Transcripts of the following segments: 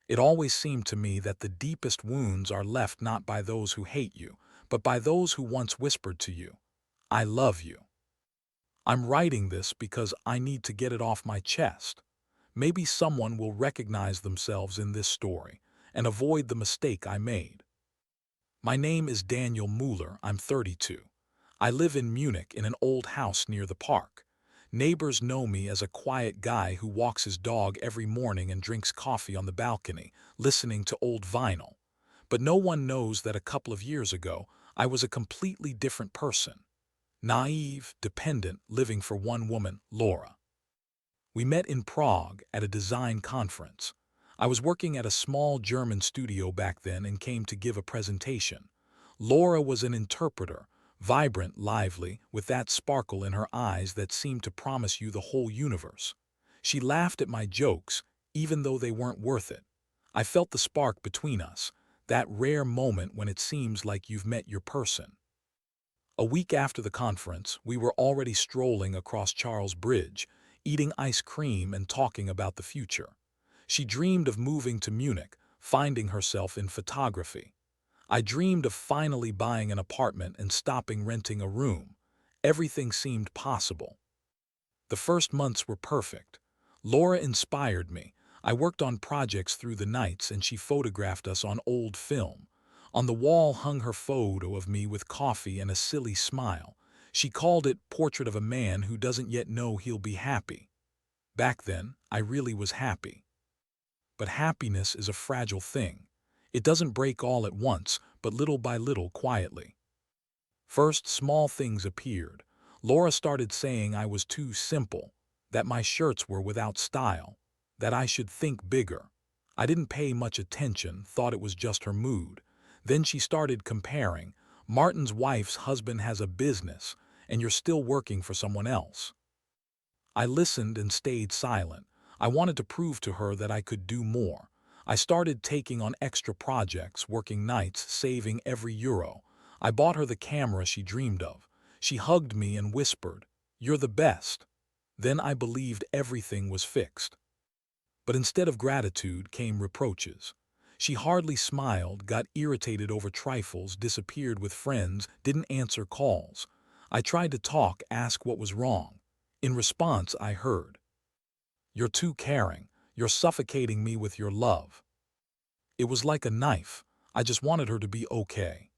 It always seemed to me that the deepest wounds are left not by those who hate you, but by those who once whispered to you, "I love you." I'm writing this because I need to get it off my chest. Maybe someone will recognize themselves in this story and avoid the mistake I made. My name is Daniel Mueller. I'm 32. I live in Munich in an old house near the park. Neighbors know me as a quiet guy who walks his dog every morning and drinks coffee on the balcony, listening to old vinyl. But no one knows that a couple of years ago, I was a completely different person. Naive, dependent, living for one woman, Laura. We met in Prague at a design conference. I was working at a small German studio back then and came to give a presentation. Laura was an interpreter, vibrant, lively, with that sparkle in her eyes that seemed to promise you the whole universe. She laughed at my jokes, even though they weren't worth it. I felt the spark between us, that rare moment when it seems like you've met your person. A week after the conference, we were already strolling across Charles Bridge, eating ice cream and talking about the future. She dreamed of moving to Munich, finding herself in photography. I dreamed of finally buying an apartment and stopping renting a room. Everything seemed possible. The first months were perfect. Laura inspired me. I worked on projects through the nights and she photographed us on old film. On the wall hung her photo of me with coffee and a silly smile. She called it Portrait of a Man Who Doesn't Yet Know He'll Be Happy. Back then, I really was happy. But happiness is a fragile thing. It doesn't break all at once, but little by little, quietly. First, small things appeared. Laura started saying I was too simple, that my shirts were without style, that I should think bigger. I didn't pay much attention, thought it was just her mood. Then she started comparing. Martin's wife's husband has a business, and you're still working for someone else. I listened and stayed silent. I wanted to prove to her that I could do more. I started taking on extra projects, working nights, saving every euro. I bought her the camera she dreamed of. She hugged me and whispered, "You're the best." Then I believed everything was fixed. But instead of gratitude came reproaches. She hardly smiled, got irritated over trifles, disappeared with friends, didn't answer calls. I tried to talk, ask what was wrong. In response, I heard, "You're too caring. You're suffocating me with your love." It was like a knife. I just wanted her to be okay.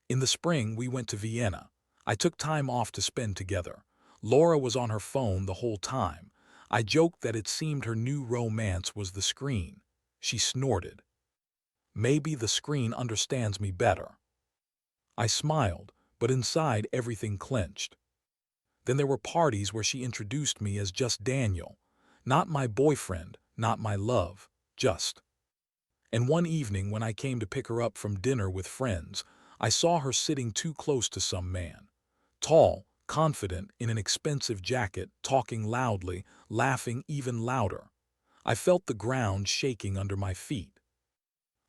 In the spring, we went to Vienna. I took time off to spend together. Laura was on her phone the whole time. I joked that it seemed her new romance was the screen. She snorted. "Maybe the screen understands me better." I smiled, but inside everything clenched. Then there were parties where she introduced me as just Daniel. Not my boyfriend, not my love, just. And one evening when I came to pick her up from dinner with friends, I saw her sitting too close to some man. Tall, confident, in an expensive jacket, talking loudly, laughing even louder. I felt the ground shaking under my feet.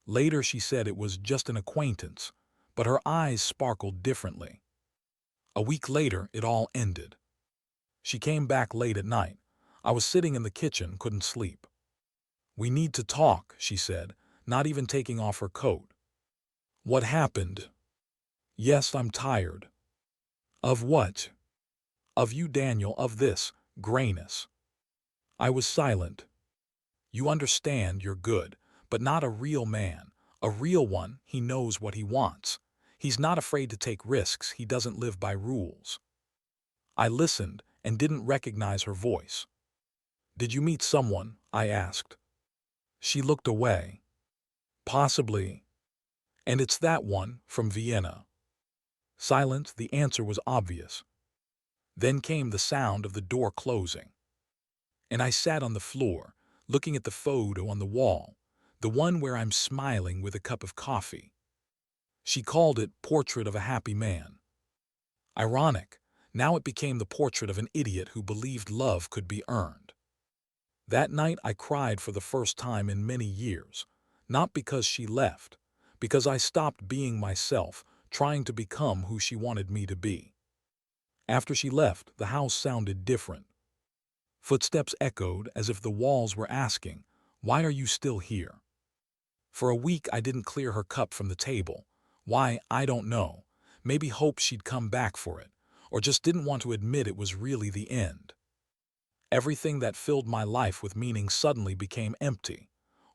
Later she said it was just an acquaintance, but her eyes sparkled differently. A week later, it all ended. She came back late at night. I was sitting in the kitchen, couldn't sleep. "We need to talk," she said, not even taking off her coat. "What happened?" "Yes, I'm tired." "Of what?" "Of you, Daniel, of this grayness." I was silent. "You understand, you're good, but not a real man. A real one, he knows what he wants. He's not afraid to take risks, he doesn't live by rules." I listened and didn't recognize her voice. "Did you meet someone?" I asked. She looked away. "Possibly. And it's that one, from Vienna." Silence, the answer was obvious. Then came the sound of the door closing. And I sat on the floor, looking at the photo on the wall, the one where I'm smiling with a cup of coffee. She called it Portrait of a Happy Man. Ironic, now it became the portrait of an idiot who believed love could be earned. That night I cried for the first time in many years, not because she left, because I stopped being myself, trying to become who she wanted me to be. After she left, the house sounded different. Footsteps echoed as if the walls were asking, "Why are you still here?" For a week I didn't clear her cup from the table. Why, I don't know. Maybe hoped she'd come back for it, or just didn't want to admit it was really the end. Everything that filled my life with meaning suddenly became empty.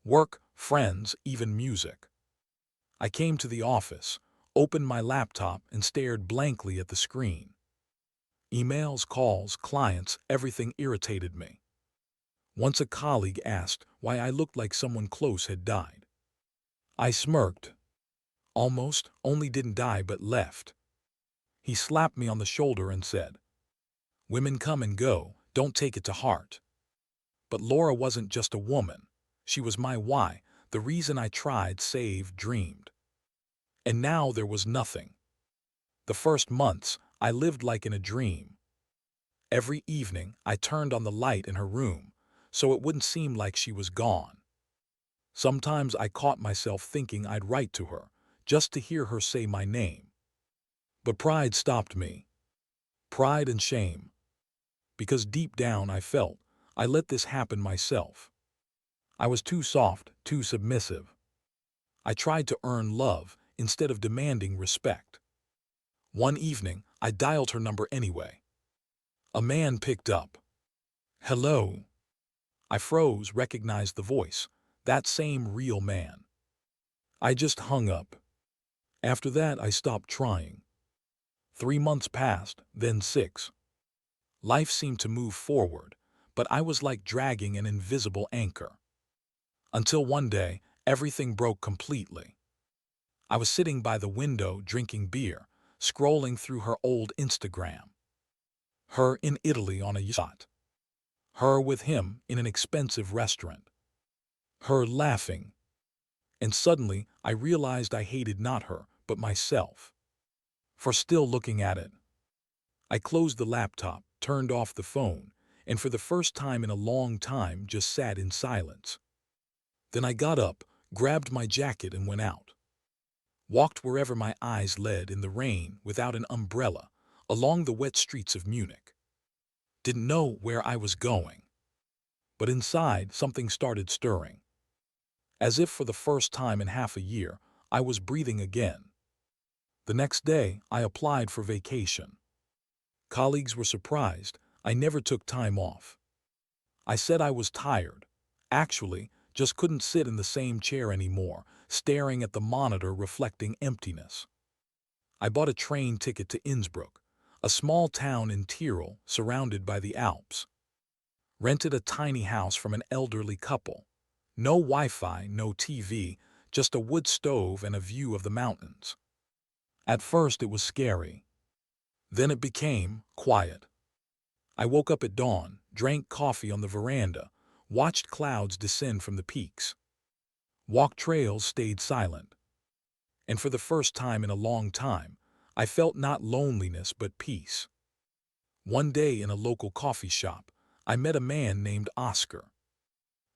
Work, friends, even music. I came to the office, opened my laptop, and stared blankly at the screen. Emails, calls, clients, everything irritated me. Once a colleague asked why I looked like someone close had died. I smirked. Almost, only didn't die but left. He slapped me on the shoulder and said, "Women come and go, don't take it to heart." But Laura wasn't just a woman. She was my why, the reason I tried, saved, dreamed. And now there was nothing. The first months, I lived like in a dream. Every evening, I turned on the light in her room, so it wouldn't seem like she was gone. Sometimes I caught myself thinking I'd write to her, just to hear her say my name. But pride stopped me. Pride and shame. Because deep down I felt I let this happen myself. I was too soft, too submissive. I tried to earn love instead of demanding respect. One evening, I dialed her number anyway. A man picked up. "Hello." I froze, recognized the voice. That same real man. I just hung up. After that, I stopped trying. 3 months passed, then 6. Life seemed to move forward, but I was like dragging an invisible anchor. Until one day, everything broke completely. I was sitting by the window drinking beer, scrolling through her old Instagram. Her in Italy on a yacht. Her with him in an expensive restaurant. Her laughing. And suddenly, I realized I hated not her, but myself. For still looking at it. I closed the laptop, turned off the phone, and for the first time in a long time just sat in silence. Then I got up, grabbed my jacket and went out. Walked wherever my eyes led in the rain without an umbrella, along the wet streets of Munich. Didn't know where I was going. But inside, something started stirring. As if for the first time in half a year, I was breathing again. The next day, I applied for vacation. Colleagues were surprised. I never took time off. I said I was tired. Actually, just couldn't sit in the same chair anymore, staring at the monitor reflecting emptiness. I bought a train ticket to Innsbruck, a small town in Tyrol surrounded by the Alps. Rented a tiny house from an elderly couple. No Wi-Fi, no TV, just a wood stove and a view of the mountains. At first it was scary. Then it became quiet. I woke up at dawn, drank coffee on the veranda, watched clouds descend from the peaks. Walked trails, stayed silent. And for the first time in a long time, I felt not loneliness but peace. One day in a local coffee shop, I met a man named Oscar.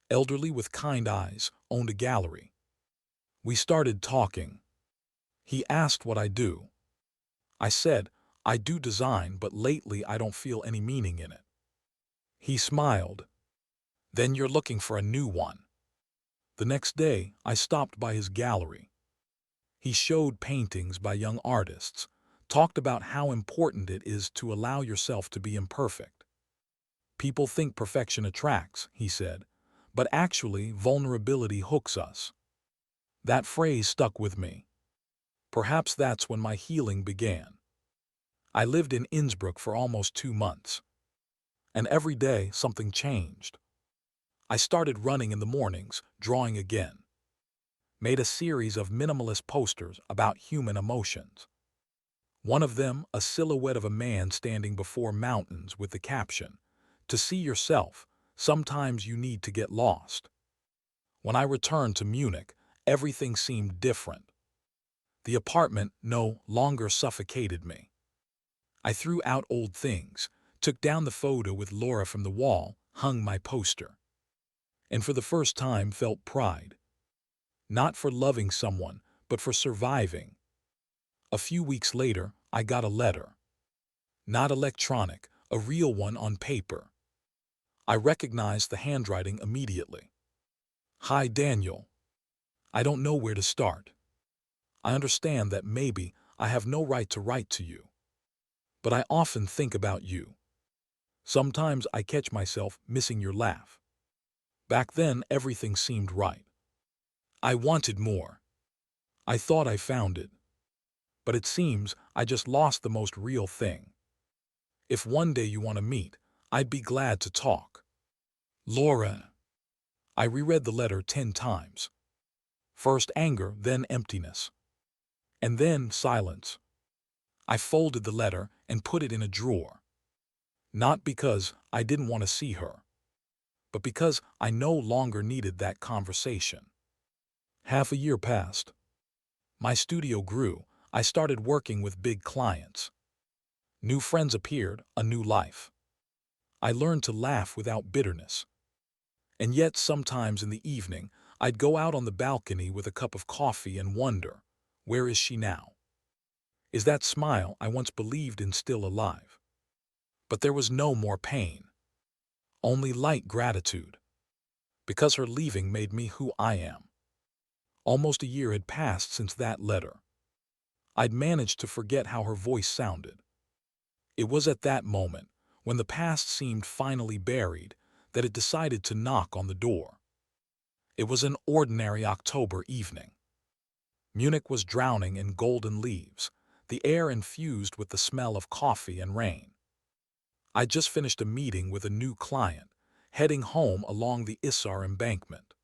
Elderly with kind eyes, owned a gallery. We started talking. He asked what I do. I said, I do design, but lately I don't feel any meaning in it. He smiled. Then you're looking for a new one. The next day, I stopped by his gallery. He showed paintings by young artists, talked about how important it is to allow yourself to be imperfect. People think perfection attracts, he said, but actually vulnerability hooks us. That phrase stuck with me. Perhaps that's when my healing began. I lived in Innsbruck for almost 2 months. And every day something changed. I started running in the mornings, drawing again. Made a series of minimalist posters about human emotions. One of them, a silhouette of a man standing before mountains with the caption, "To see yourself, sometimes you need to get lost." When I returned to Munich, everything seemed different. The apartment no longer suffocated me. I threw out old things, took down the photo with Laura from the wall, hung my poster. And for the first time felt pride. Not for loving someone, but for surviving. A few weeks later, I got a letter. Not electronic, a real one on paper. I recognized the handwriting immediately. "Hi, Daniel. I don't know where to start. I understand that maybe I have no right to write to you, but I often think about you. Sometimes I catch myself missing your laugh. Back then, everything seemed right. I wanted more. I thought I found it. But it seems I just lost the most real thing. If one day you want to meet, I'd be glad to talk. Laura. I reread the letter 10 times. First anger, then emptiness. And then silence. I folded the letter and put it in a drawer. Not because I didn't want to see her, but because I no longer needed that conversation. Half a year passed. My studio grew. I started working with big clients. New friends appeared, a new life. I learned to laugh without bitterness. And yet sometimes in the evening, I'd go out on the balcony with a cup of coffee and wonder, where is she now? Is that smile I once believed in still alive? But there was no more pain, only light gratitude, because her leaving made me who I am. Almost a year had passed since that letter. I'd managed to forget how her voice sounded. It was at that moment, when the past seemed finally buried, that it decided to knock on the door. It was an ordinary October evening. Munich was drowning in golden leaves, the air infused with the smell of coffee and rain. I'd just finished a meeting with a new client, heading home along the Isar embankment.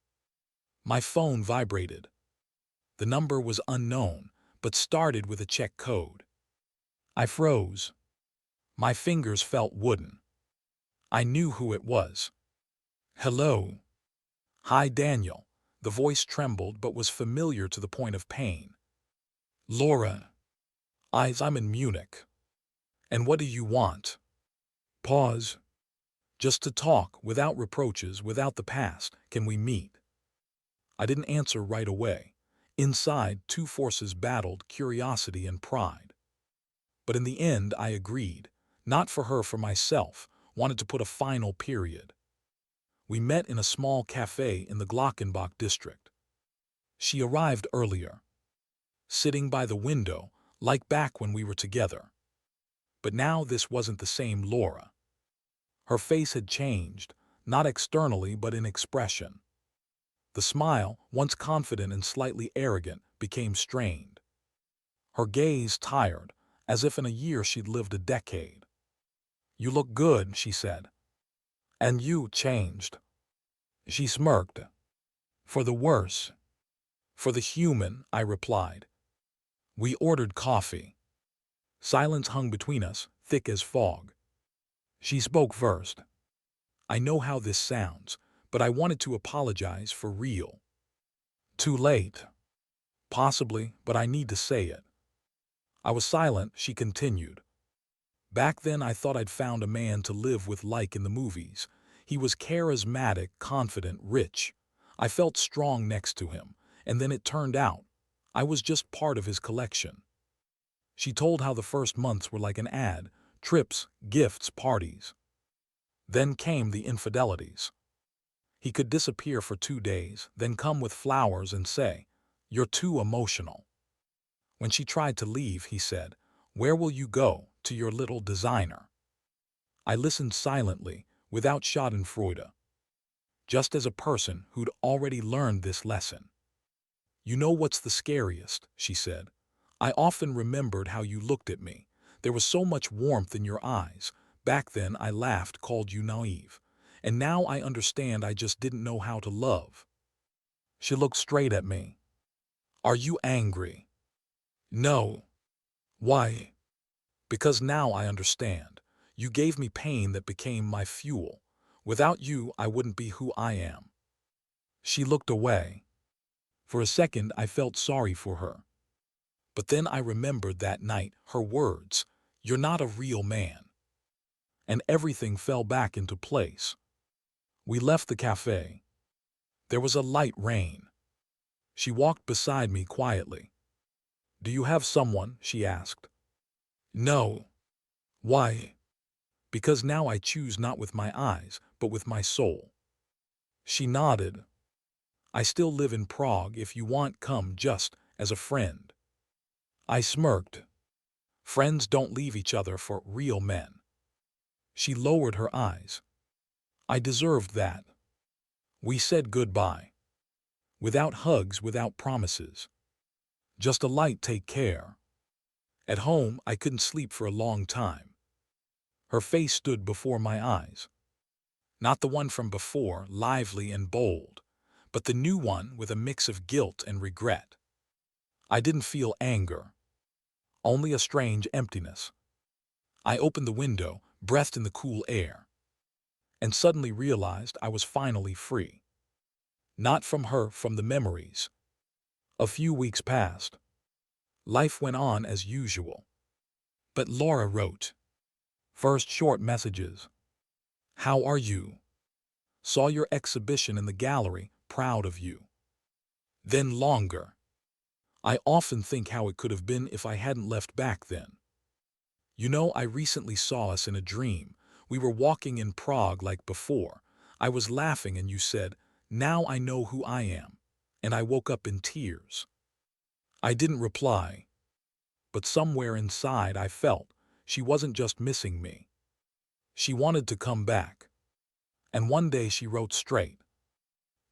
My phone vibrated. The number was unknown, but started with a Czech code. I froze. My fingers felt wooden. I knew who it was. Hello. Hi, Daniel. The voice trembled but was familiar to the point of pain. Laura. I'm in Munich. And what do you want? Pause. Just to talk, without reproaches, without the past. Can we meet? I didn't answer right away. Inside, two forces battled, curiosity and pride. But in the end, I agreed. Not for her, for myself. Wanted to put a final period. We met in a small cafe in the Glockenbach district. She arrived earlier, sitting by the window, like back when we were together. But now this wasn't the same Laura. Her face had changed, not externally but in expression. The smile, once confident and slightly arrogant, became strained. Her gaze tired, as if in a year she'd lived a decade. You look good, she said. And you changed. She smirked. For the worse. For the human, I replied. We ordered coffee. Silence hung between us, thick as fog. She spoke first. I know how this sounds, but I wanted to apologize for real. Too late. Possibly, but I need to say it. I was silent, she continued. Back then I thought I'd found a man to live with like in the movies. He was charismatic, confident, rich. I felt strong next to him, and then it turned out I was just part of his collection. She told how the first months were like an ad, trips, gifts, parties. Then came the infidelities. He could disappear for 2 days, then come with flowers and say, "You're too emotional." When she tried to leave, he said, "Where will you go? To your little designer." I listened silently, without schadenfreude, just as a person who'd already learned this lesson. You know what's the scariest, she said. I often remembered how you looked at me. There was so much warmth in your eyes. Back then I laughed, called you naive. And now I understand I just didn't know how to love. She looked straight at me. Are you angry? No. Why? Because now I understand. You gave me pain that became my fuel. Without you, I wouldn't be who I am. She looked away. For a second, I felt sorry for her. But then I remembered that night, her words, "You're not a real man." And everything fell back into place. We left the cafe. There was a light rain. She walked beside me quietly. Do you have someone? She asked. No. Why? Because now I choose not with my eyes, but with my soul. She nodded. I still live in Prague. If you want, come just as a friend. I smirked. Friends don't leave each other for real men. She lowered her eyes. I deserved that. We said goodbye. Without hugs, without promises. Just a light take care. At home, I couldn't sleep for a long time. Her face stood before my eyes. Not the one from before, lively and bold, but the new one with a mix of guilt and regret. I didn't feel anger, only a strange emptiness. I opened the window, breathed in the cool air, and suddenly realized I was finally free. Not from her, from the memories. A few weeks passed. Life went on as usual. But Laura wrote. First short messages. How are you? Saw your exhibition in the gallery, proud of you. Then longer. I often think how it could have been if I hadn't left back then. You know, I recently saw us in a dream. We were walking in Prague like before. I was laughing and you said, now I know who I am. And I woke up in tears. I didn't reply. But somewhere inside I felt she wasn't just missing me. She wanted to come back. And one day she wrote straight.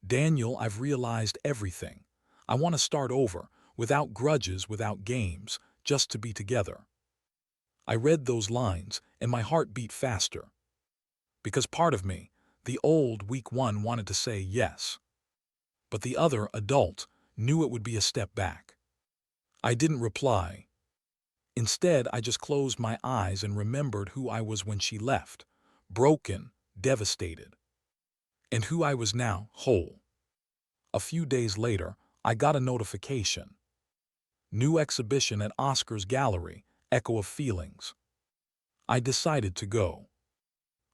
Daniel, I've realized everything. I want to start over, without grudges, without games, just to be together. I read those lines, and my heart beat faster. Because part of me, the old, weak one, wanted to say yes. But the other, adult, knew it would be a step back. I didn't reply. Instead, I just closed my eyes and remembered who I was when she left, broken, devastated. And who I was now, whole. A few days later, I got a notification. New exhibition at Oscar's Gallery, Echo of Feelings. I decided to go.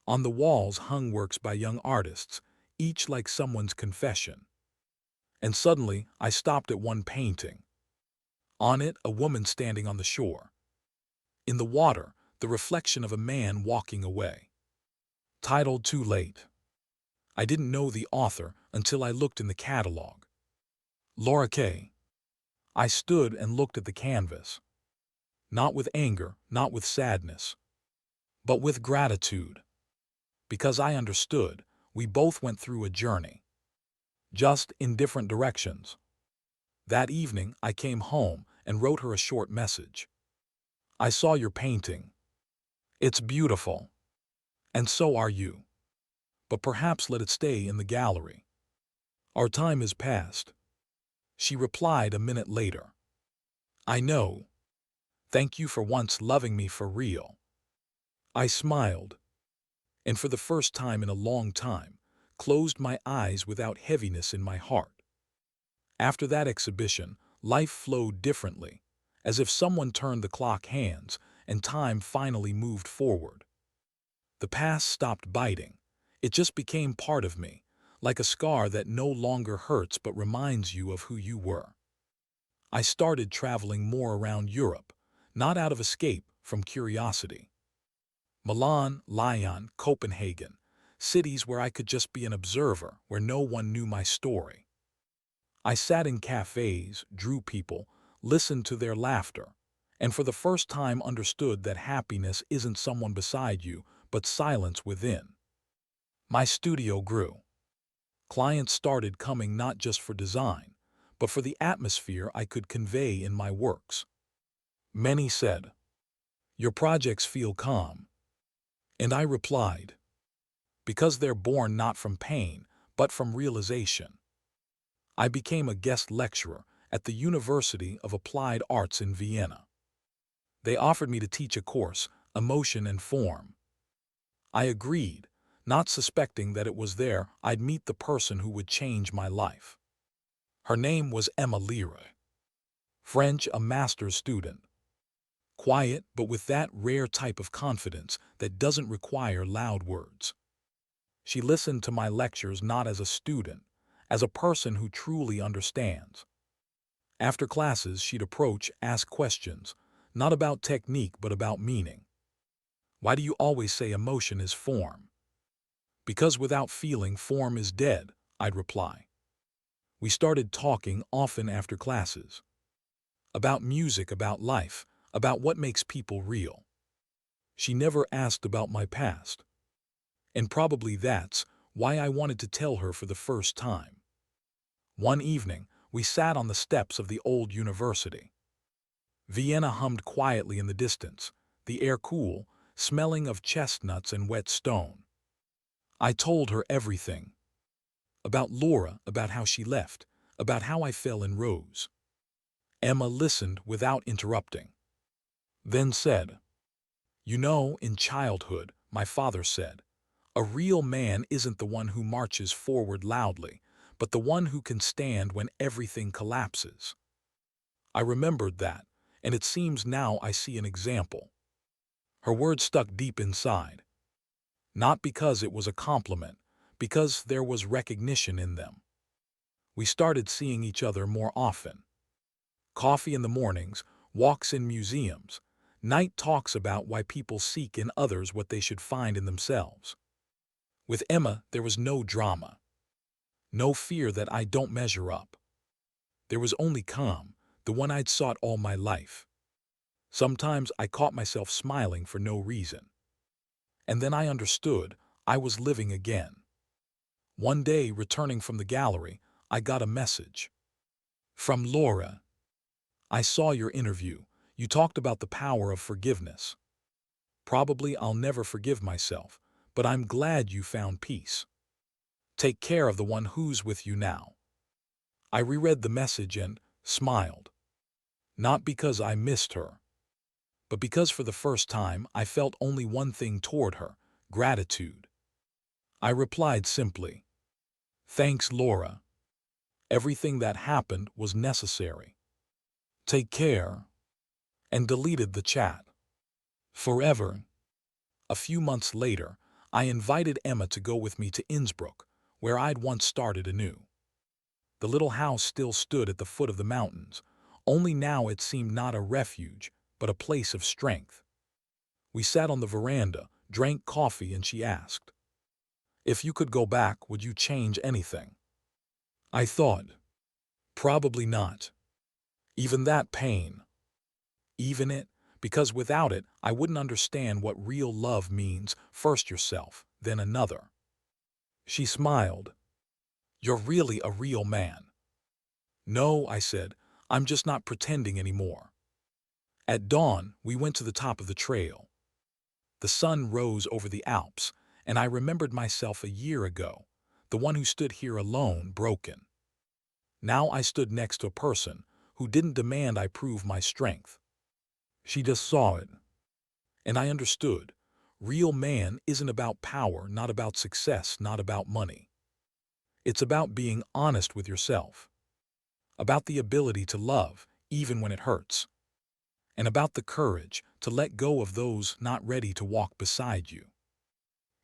On the walls hung works by young artists, each like someone's confession. And suddenly, I stopped at one painting. On it, a woman standing on the shore. In the water, the reflection of a man walking away. Titled Too Late. I didn't know the author until I looked in the catalog. Laura K. I stood and looked at the canvas. Not with anger, not with sadness, but with gratitude. Because I understood, we both went through a journey. Just in different directions. That evening, I came home and wrote her a short message. I saw your painting. It's beautiful. And so are you. But perhaps let it stay in the gallery. Our time is past. She replied a minute later. I know. Thank you for once loving me for real. I smiled, and for the first time in a long time, closed my eyes without heaviness in my heart. After that exhibition, life flowed differently, as if someone turned the clock hands and time finally moved forward. The past stopped biting. It just became part of me, like a scar that no longer hurts but reminds you of who you were. I started traveling more around Europe, not out of escape, from curiosity. Milan, Lyon, Copenhagen, cities where I could just be an observer, where no one knew my story. I sat in cafes, drew people, listened to their laughter, and for the first time understood that happiness isn't someone beside you, but silence within. My studio grew. Clients started coming not just for design, but for the atmosphere I could convey in my works. Many said, "Your projects feel calm." And I replied, "Because they're born not from pain, but from realization." I became a guest lecturer at the University of Applied Arts in Vienna. They offered me to teach a course, Emotion and Form. I agreed, not suspecting that it was there I'd meet the person who would change my life. Her name was Emma Lira. French, a master's student. Quiet, but with that rare type of confidence that doesn't require loud words. She listened to my lectures not as a student, as a person who truly understands. After classes, she'd approach, ask questions, not about technique but about meaning. Why do you always say emotion is form? Because without feeling, form is dead, I'd reply. We started talking often after classes. About music, about life, about what makes people real. She never asked about my past. And probably that's why I wanted to tell her for the first time. One evening, we sat on the steps of the old university. Vienna hummed quietly in the distance, the air cool, smelling of chestnuts and wet stone. I told her everything. About Laura, about how she left, about how I fell in Rose. Emma listened without interrupting. Then said, "You know, in childhood, my father said, a real man isn't the one who marches forward loudly, but the one who can stand when everything collapses." I remembered that, and it seems now I see an example. Her words stuck deep inside. Not because it was a compliment, because there was recognition in them. We started seeing each other more often. Coffee in the mornings, walks in museums, night talks about why people seek in others what they should find in themselves. With Emma, there was no drama. No fear that I don't measure up. There was only calm, the one I'd sought all my life. Sometimes I caught myself smiling for no reason. And then I understood I was living again. One day, returning from the gallery, I got a message. From Laura. "I saw your interview. You talked about the power of forgiveness. Probably I'll never forgive myself, but I'm glad you found peace. Take care of the one who's with you now." I reread the message and smiled. Not because I missed her, but because for the first time I felt only one thing toward her: gratitude. I replied simply, "Thanks, Laura. Everything that happened was necessary. Take care," and deleted the chat. Forever. A few months later, I invited Emma to go with me to Innsbruck, where I'd once started anew. The little house still stood at the foot of the mountains, only now it seemed not a refuge, but a place of strength. We sat on the veranda, drank coffee, and she asked, "If you could go back, would you change anything?" I thought, probably not. Even that pain. Even it, because without it, I wouldn't understand what real love means: first yourself, then another. She smiled. "You're really a real man." "No," I said, "I'm just not pretending anymore." At dawn, we went to the top of the trail. The sun rose over the Alps, and I remembered myself a year ago, the one who stood here alone, broken. Now I stood next to a person who didn't demand I prove my strength. She just saw it. And I understood. Real man isn't about power, not about success, not about money. It's about being honest with yourself. About the ability to love, even when it hurts. And about the courage to let go of those not ready to walk beside you.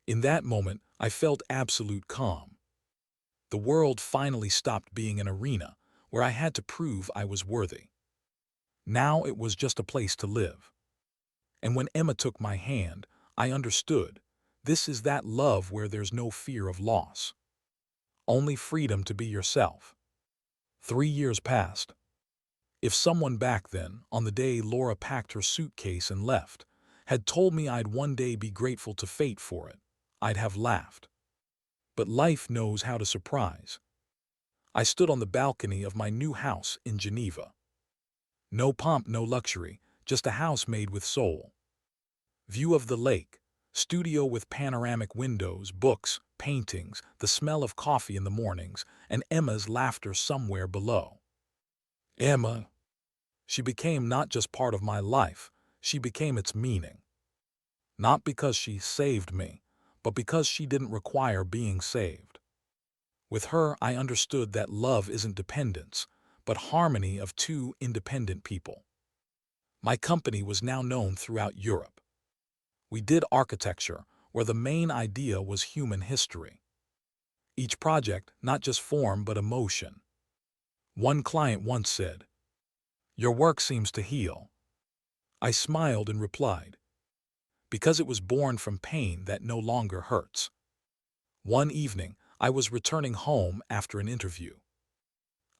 In that moment, I felt absolute calm. The world finally stopped being an arena where I had to prove I was worthy. Now it was just a place to live. And when Emma took my hand, I understood. This is that love where there's no fear of loss. Only freedom to be yourself. 3 years passed. If someone back then, on the day Laura packed her suitcase and left, had told me I'd one day be grateful to fate for it, I'd have laughed. But life knows how to surprise. I stood on the balcony of my new house in Geneva. No pomp, no luxury, just a house made with soul. View of the lake, studio with panoramic windows, books, paintings, the smell of coffee in the mornings, and Emma's laughter somewhere below. Emma. She became not just part of my life, she became its meaning. Not because she saved me, but because she didn't require being saved. With her, I understood that love isn't dependence, but harmony of two independent people. My company was now known throughout Europe. We did architecture, where the main idea was human history. Each project, not just form but emotion. One client once said, "Your work seems to heal." I smiled and replied, "Because it was born from pain that no longer hurts." One evening, I was returning home after an interview.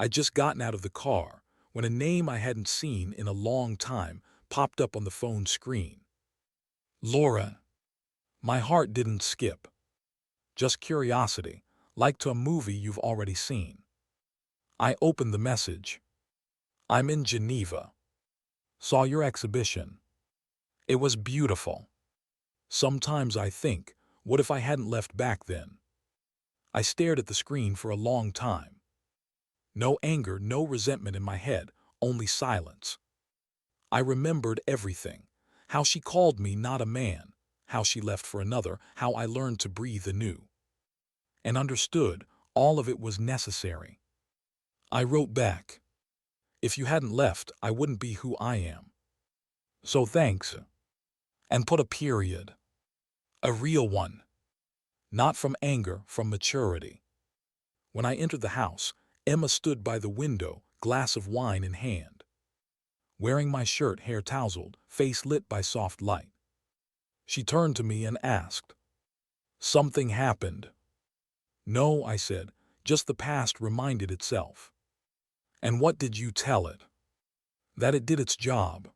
I'd just gotten out of the car when a name I hadn't seen in a long time popped up on the phone screen. Laura. My heart didn't skip. Just curiosity, like to a movie you've already seen. I opened the message. I'm in Geneva. Saw your exhibition. It was beautiful. Sometimes I think, what if I hadn't left back then? I stared at the screen for a long time. No anger, no resentment in my head, only silence. I remembered everything. How she called me not a man, how she left for another, how I learned to breathe anew. And understood all of it was necessary. I wrote back, if you hadn't left, I wouldn't be who I am. So thanks. And put a period. A real one. Not from anger, from maturity. When I entered the house, Emma stood by the window, glass of wine in hand. Wearing my shirt, hair tousled, face lit by soft light. She turned to me and asked, something happened? No, I said, just the past reminded itself. And what did you tell it? That it did its job.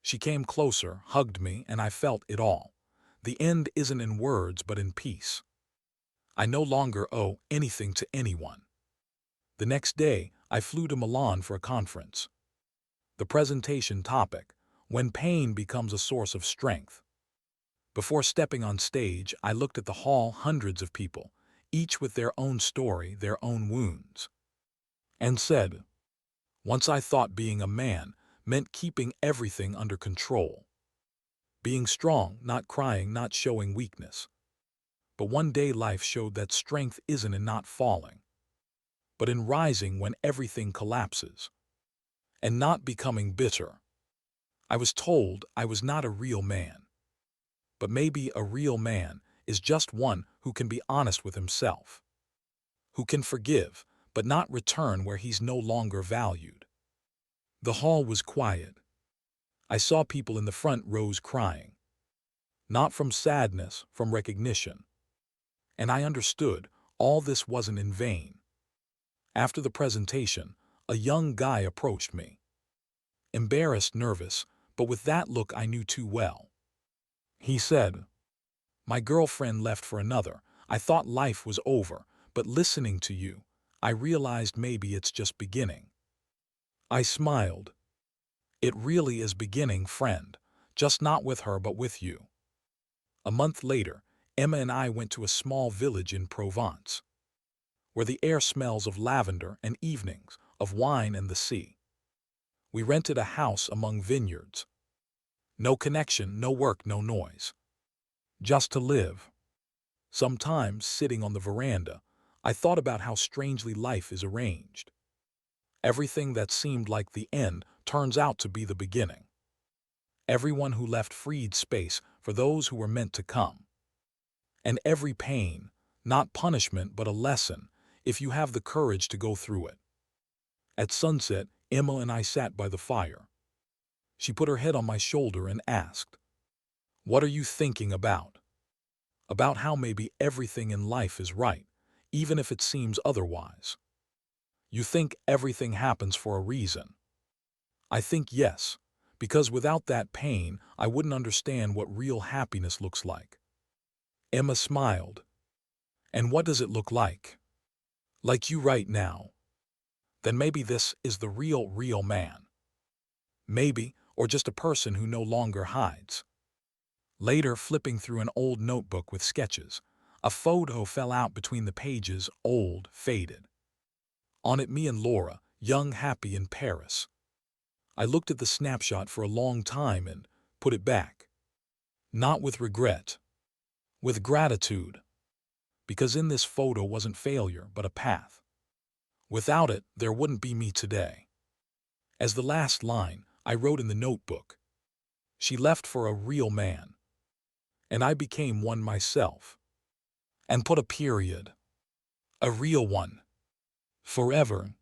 She came closer, hugged me, and I felt it all. The end isn't in words, but in peace. I no longer owe anything to anyone. The next day, I flew to Milan for a conference. The presentation topic, when pain becomes a source of strength. Before stepping on stage, I looked at the hall, hundreds of people, each with their own story, their own wounds, and said, once I thought being a man meant keeping everything under control. Being strong, not crying, not showing weakness. But one day life showed that strength isn't in not falling, but in rising when everything collapses, and not becoming bitter. I was told I was not a real man. But maybe a real man is just one who can be honest with himself, who can forgive, but not return where he's no longer valued. The hall was quiet. I saw people in the front rows crying. Not from sadness, from recognition. And I understood all this wasn't in vain. After the presentation, a young guy approached me. Embarrassed, nervous, but with that look I knew too well. He said, my girlfriend left for another. I thought life was over, but listening to you, I realized maybe it's just beginning. I smiled. It really is beginning, friend, just not with her but with you. A month later, Emma and I went to a small village in Provence, where the air smells of lavender and evenings, of wine and the sea. We rented a house among vineyards. No connection, no work, no noise. Just to live. Sometimes, sitting on the veranda, I thought about how strangely life is arranged. Everything that seemed like the end turns out to be the beginning. Everyone who left freed space for those who were meant to come. And every pain, not punishment but a lesson, if you have the courage to go through it. At sunset, Emma and I sat by the fire. She put her head on my shoulder and asked, what are you thinking about? About how maybe everything in life is right, even if it seems otherwise. You think everything happens for a reason. I think yes, because without that pain, I wouldn't understand what real happiness looks like. Emma smiled. And what does it look like? Like you right now. Then maybe this is the real man. Maybe, or just a person who no longer hides. Later, flipping through an old notebook with sketches, a photo fell out between the pages, old, faded. On it, me and Laura, young, happy in Paris. I looked at the snapshot for a long time and put it back. Not with regret, with gratitude. Because in this photo wasn't failure, but a path. Without it, there wouldn't be me today. As the last line, I wrote in the notebook, she left for a real man. And I became one myself. And put a period. A real one. Forever.